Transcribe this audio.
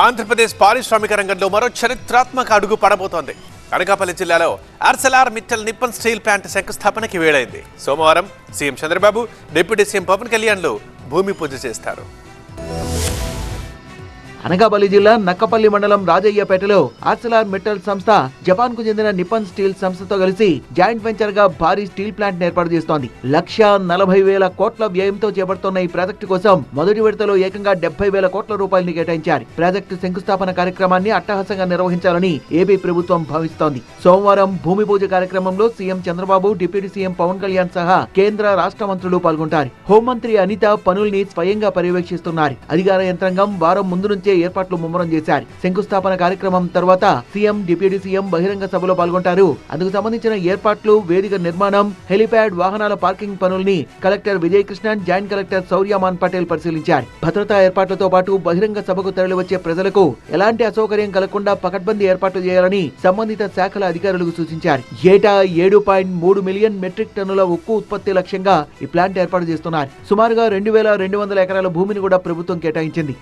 ఆంధ్రప్రదేశ్ పారిశ్రామిక రంగంలో మరో చరిత్రాత్మక అడుగు పడబోతోంది. అనకాపల్లి జిల్లాలో Arcelor Mittal Nippon steel plant శంకుస్థాపనకి వేళైంది. సోమవారం CM Chandrababu, deputy CM Pawan కళ్యాణ్లు భూమి పూజ చేస్తారు. అనకాపల్లి జిల్లా నక్కపల్లి మండలం రాజయ్యపేటలో ఆర్సెలార్ మిట్టల్ సంస్థ జపాన్ కు చెందిన నిప్పన్ స్టీల్ సంస్థతో కలిసి జాయింట్ వెంచర్ గా భారీ స్టీల్ ప్లాంట్ ఏర్పాటు చేస్తోంది. 1,40,000 కోట్ల వ్యయంతో చేపడుతున్న ఈ ప్రాజెక్టు కోసం మొదటి విడతలో ఏకంగా 70,000 కోట్ల రూపాయలని కేటాయించారు. ప్రాజెక్టు శంకుస్థాపన కార్యక్రమాన్ని అట్టహాసంగా నిర్వహించాలని ఏపీ ప్రభుత్వం భావిస్తోంది. సోమవారం భూమి పూజ కార్యక్రమంలో CM Chandrababu, deputy CM Pawan Kalyan సహా కేంద్ర రాష్ట్ర మంత్రులు పాల్గొంటారు. హోంమంత్రి అనిత పనుల్ని స్వయంగా పర్యవేక్షిస్తున్నారు. అధికార యంత్రాంగం వారం ముందు నుంచే ఏర్పాట్లు ముమ్మరం చేశారు. శంకుస్థాపన కార్యక్రమం తర్వాత సీఎం, డిప్యూటీ సీఎం బహిరంగ సభలో పాల్గొంటారు. అందుకు సంబంధించిన ఏర్పాట్లు, వేదిక నిర్మాణం, హెలిప్యాడ్, వాహనాల పార్కింగ్ పనుల్ని collector Vijay Krishnan, joint collector Shauryaman Patel పరిశీలించారు. భద్రతా ఏర్పాట్లతో పాటు బహిరంగ సభకు తరలివచ్చే ప్రజలకు ఎలాంటి అసౌకర్యం కలగకుండా పకడ్బందీ ఏర్పాట్లు చేయాలని సంబంధిత శాఖల అధికారులకు సూచించారు. ఏటా 7.3 మిలియన్ మెట్రిక్ టన్నుల ఉక్కు ఉత్పత్తి లక్ష్యంగా ఈ ప్లాంట్ ఏర్పాటు చేస్తున్నారు. సుమారుగా 2,200 ఎకరాల భూమిని కూడా ప్రభుత్వం కేటాయించింది.